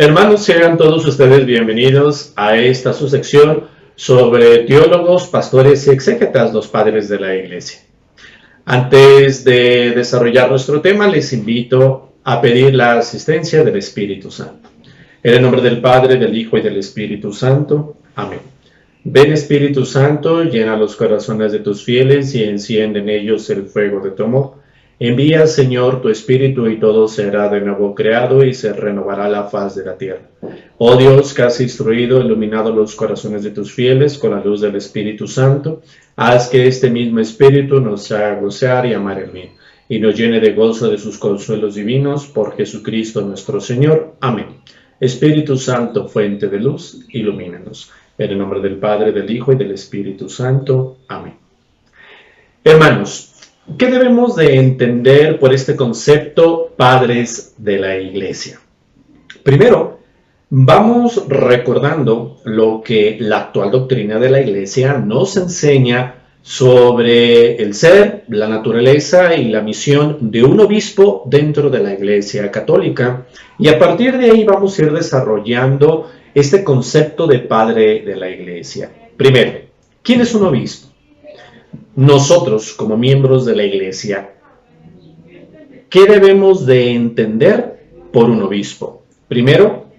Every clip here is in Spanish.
Hermanos, sean todos ustedes bienvenidos a esta su sección sobre teólogos, pastores y exégetas, los padres de la Iglesia. Antes de desarrollar nuestro tema, les invito a pedir la asistencia del Espíritu Santo. En el nombre del Padre, del Hijo y del Espíritu Santo. Amén. Ven, Espíritu Santo, llena los corazones de tus fieles y enciende en ellos el fuego de tu amor. Envía, Señor, tu Espíritu y todo será de nuevo creado y se renovará la faz de la tierra. Oh Dios, que has instruido, iluminado los corazones de tus fieles con la luz del Espíritu Santo, haz que este mismo Espíritu nos haga gozar y amar el bien, y nos llene de gozo de sus consuelos divinos, por Jesucristo nuestro Señor. Amén. Espíritu Santo, fuente de luz, ilumínanos. En el nombre del Padre, del Hijo y del Espíritu Santo. Amén. Hermanos, ¿qué debemos de entender por este concepto padres de la Iglesia? Primero, vamos recordando lo que la actual doctrina de la Iglesia nos enseña sobre el ser, la naturaleza y la misión de un obispo dentro de la Iglesia Católica. Y a partir de ahí vamos a ir desarrollando este concepto de padre de la Iglesia. Primero, ¿quién es un obispo? Nosotros, como miembros de la Iglesia, ¿qué debemos de entender por un obispo? Primero,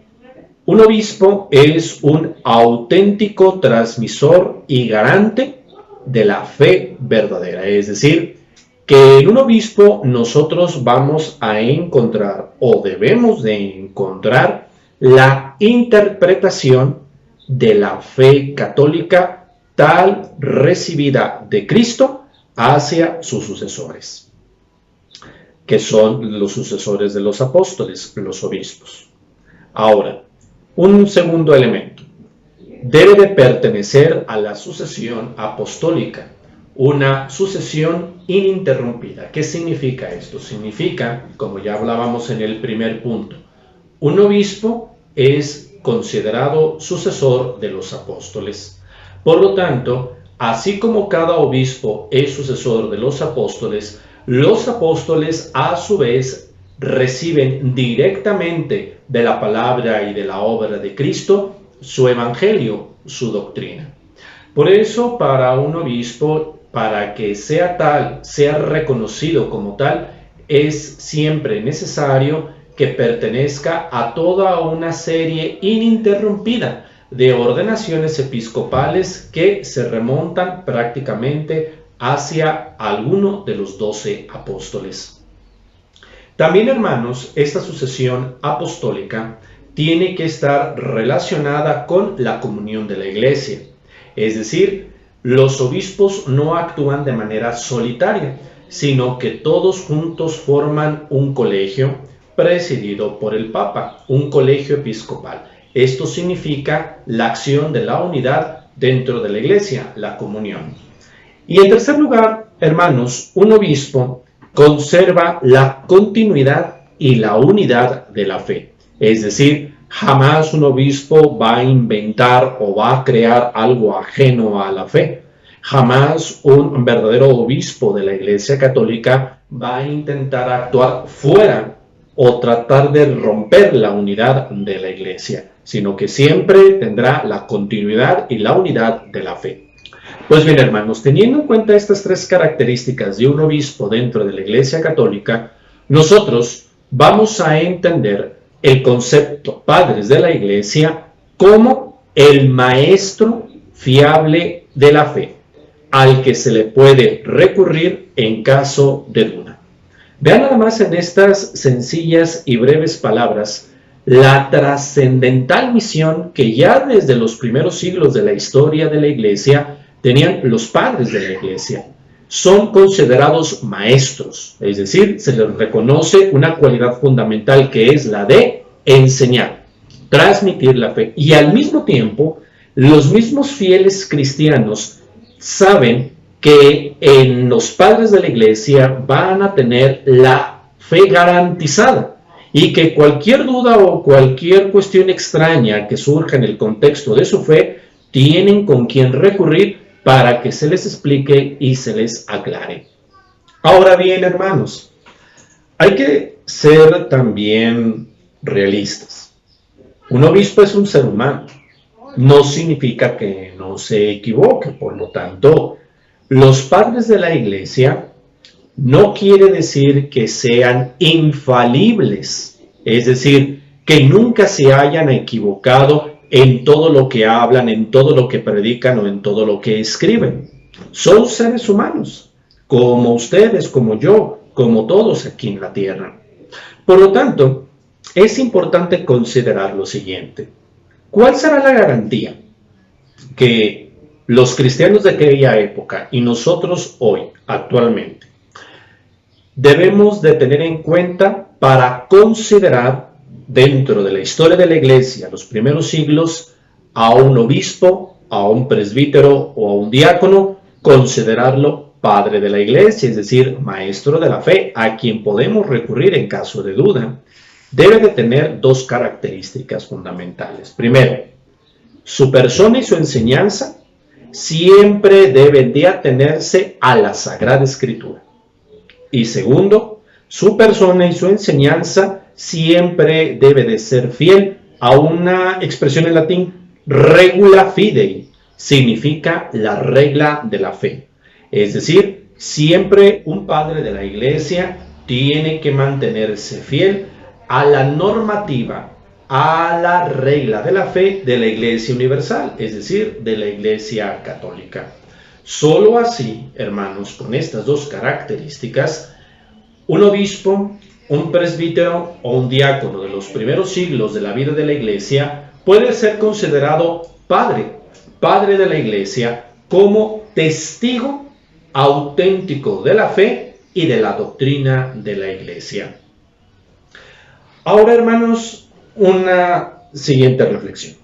un obispo es un auténtico transmisor y garante de la fe verdadera. Es decir, que en un obispo nosotros vamos a encontrar o debemos de encontrar la interpretación de la fe católica tal recibida de Cristo hacia sus sucesores, que son los sucesores de los apóstoles, los obispos. Ahora, un segundo elemento. Debe de pertenecer a la sucesión apostólica, una sucesión ininterrumpida. ¿Qué significa esto? Significa, como ya hablábamos en el primer punto, un obispo es considerado sucesor de los apóstoles. Por lo tanto, así como cada obispo es sucesor de los apóstoles a su vez reciben directamente de la palabra y de la obra de Cristo su evangelio, su doctrina. Por eso, para un obispo, para que sea tal, sea reconocido como tal, es siempre necesario que pertenezca a toda una serie ininterrumpida de ordenaciones episcopales que se remontan prácticamente hacia alguno de los 12 apóstoles. También, hermanos, esta sucesión apostólica tiene que estar relacionada con la comunión de la Iglesia. Es decir, los obispos no actúan de manera solitaria, sino que todos juntos forman un colegio presidido por el Papa, un colegio episcopal. Esto significa la acción de la unidad dentro de la Iglesia, la comunión. Y en tercer lugar, hermanos, un obispo conserva la continuidad y la unidad de la fe. Es decir, jamás un obispo va a inventar o va a crear algo ajeno a la fe. Jamás un verdadero obispo de la Iglesia Católica va a intentar actuar fuera o tratar de romper la unidad de la Iglesia, sino que siempre tendrá la continuidad y la unidad de la fe. Pues bien, hermanos, teniendo en cuenta estas tres características de un obispo dentro de la Iglesia Católica, nosotros vamos a entender el concepto padres de la Iglesia como el maestro fiable de la fe, al que se le puede recurrir en caso de duda. Vean nada más en estas sencillas y breves palabras la trascendental misión que ya desde los primeros siglos de la historia de la Iglesia tenían los padres de la iglesia. Son considerados maestros, es decir, se les reconoce una cualidad fundamental que es la de enseñar, transmitir la fe. Y al mismo tiempo, los mismos fieles cristianos saben que en los padres de la iglesia van a tener la fe garantizada y que cualquier duda o cualquier cuestión extraña que surja en el contexto de su fe, tienen con quien recurrir para que se les explique y se les aclare. Ahora bien, hermanos, hay que ser también realistas. Un obispo es un ser humano. No significa que no se equivoque. Por lo tanto, los padres de la iglesia no quiere decir que sean infalibles. Es decir, que nunca se hayan equivocado en todo lo que hablan, en todo lo que predican o en todo lo que escriben. Son seres humanos, como ustedes, como yo, como todos aquí en la tierra. Por lo tanto, es importante considerar lo siguiente. ¿Cuál será la garantía que los cristianos de aquella época y nosotros hoy, actualmente, debemos de tener en cuenta para considerar dentro de la historia de la iglesia, los primeros siglos, a un obispo, a un presbítero o a un diácono, considerarlo padre de la iglesia, es decir, maestro de la fe, a quien podemos recurrir en caso de duda? Debe de tener dos características fundamentales. Primero, su persona y su enseñanza siempre deben de atenerse a la Sagrada Escritura. Y segundo, su persona y su enseñanza siempre debe de ser fiel a una expresión en latín, regula fidei, significa la regla de la fe. Es decir, siempre un padre de la iglesia tiene que mantenerse fiel a la normativa, a la regla de la fe de la Iglesia Universal, es decir, de la Iglesia Católica. Solo así, hermanos, con estas dos características, un obispo, un presbítero o un diácono de los primeros siglos de la vida de la iglesia puede ser considerado padre de la iglesia, como testigo auténtico de la fe y de la doctrina de la iglesia. Ahora, hermanos, una siguiente reflexión.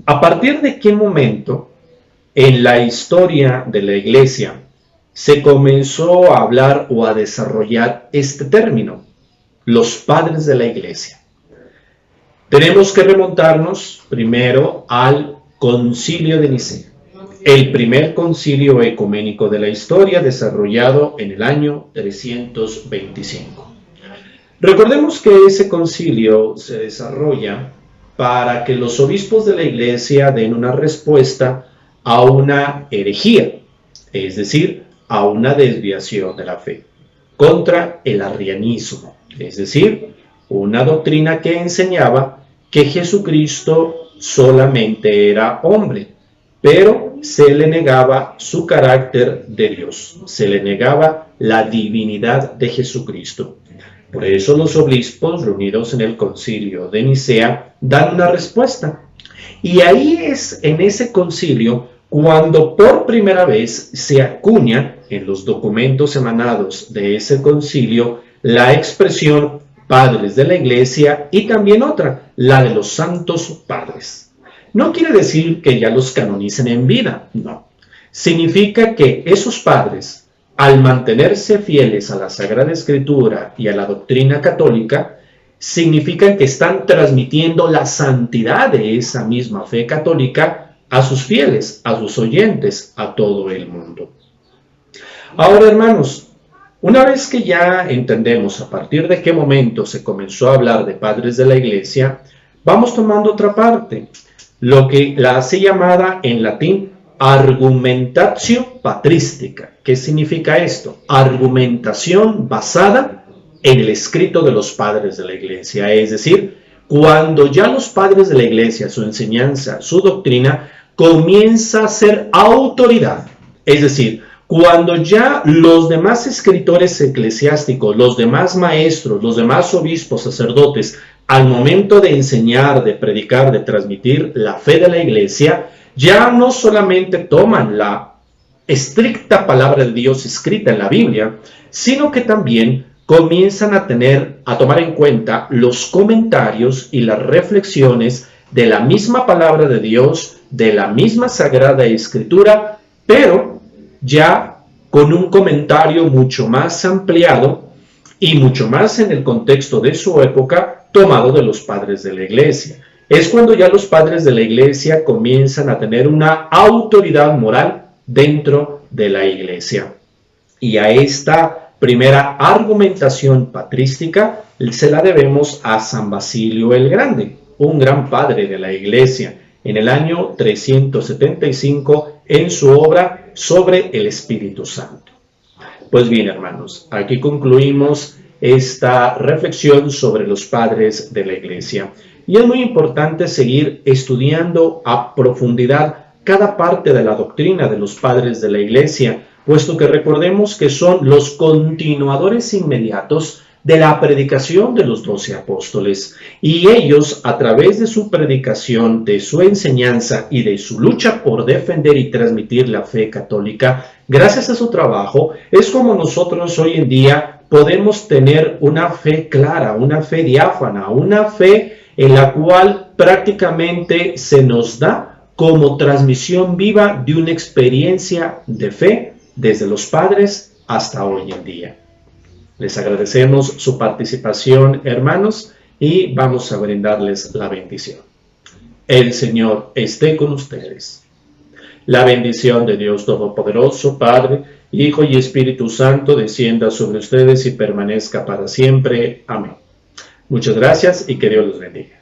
¿A partir de qué momento en la historia de la iglesia se comenzó a hablar o a desarrollar este término, los padres de la iglesia? Tenemos que remontarnos primero al Concilio de Nicea, el primer concilio ecuménico de la historia, desarrollado en el año 325. Recordemos que ese concilio se desarrolla para que los obispos de la iglesia den una respuesta a una herejía, es decir, a una desviación de la fe, contra el arrianismo, es decir, una doctrina que enseñaba que Jesucristo solamente era hombre, pero se le negaba su carácter de Dios, se le negaba la divinidad de Jesucristo. Por eso los obispos reunidos en el concilio de Nicea dan una respuesta. Y ahí es en ese concilio cuando por primera vez se acuña en los documentos emanados de ese concilio la expresión padres de la iglesia y también otra, la de los santos padres. No quiere decir que ya los canonicen en vida, no. Significa que esos padres, al mantenerse fieles a la Sagrada Escritura y a la doctrina católica, significan que están transmitiendo la santidad de esa misma fe católica a sus fieles, a sus oyentes, a todo el mundo. Ahora, hermanos, una vez que ya entendemos a partir de qué momento se comenzó a hablar de padres de la iglesia, vamos tomando otra parte, lo que la hace llamada en latín argumentatio patrística. ¿Qué significa esto? Argumentación basada en el escrito de los padres de la iglesia, es decir, cuando ya los padres de la iglesia, su enseñanza, su doctrina, comienza a ser autoridad, es decir, cuando ya los demás escritores eclesiásticos, los demás maestros, los demás obispos, sacerdotes, al momento de enseñar, de predicar, de transmitir la fe de la iglesia, ya no solamente toman la estricta palabra de Dios escrita en la Biblia, sino que también comienzan a tomar en cuenta los comentarios y las reflexiones de la misma palabra de Dios, de la misma Sagrada Escritura, pero ya con un comentario mucho más ampliado y mucho más en el contexto de su época, tomado de los padres de la Iglesia. Es cuando ya los padres de la Iglesia comienzan a tener una autoridad moral dentro de la Iglesia. Y a esta primera argumentación patrística se la debemos a San Basilio el Grande, un gran padre de la Iglesia, en el año 375 en su obra sobre el Espíritu Santo. Pues bien, hermanos, aquí concluimos esta reflexión sobre los padres de la Iglesia. Y es muy importante seguir estudiando a profundidad cada parte de la doctrina de los padres de la Iglesia, puesto que recordemos que son los continuadores inmediatos de la predicación de los 12 apóstoles, y ellos, a través de su predicación, de su enseñanza y de su lucha por defender y transmitir la fe católica, gracias a su trabajo, es como nosotros hoy en día podemos tener una fe clara, una fe diáfana, una fe en la cual prácticamente se nos da como transmisión viva de una experiencia de fe desde los padres hasta hoy en día. Les agradecemos su participación, hermanos, y vamos a brindarles la bendición. El Señor esté con ustedes. La bendición de Dios Todopoderoso, Padre, Hijo y Espíritu Santo, descienda sobre ustedes y permanezca para siempre. Amén. Muchas gracias y que Dios los bendiga.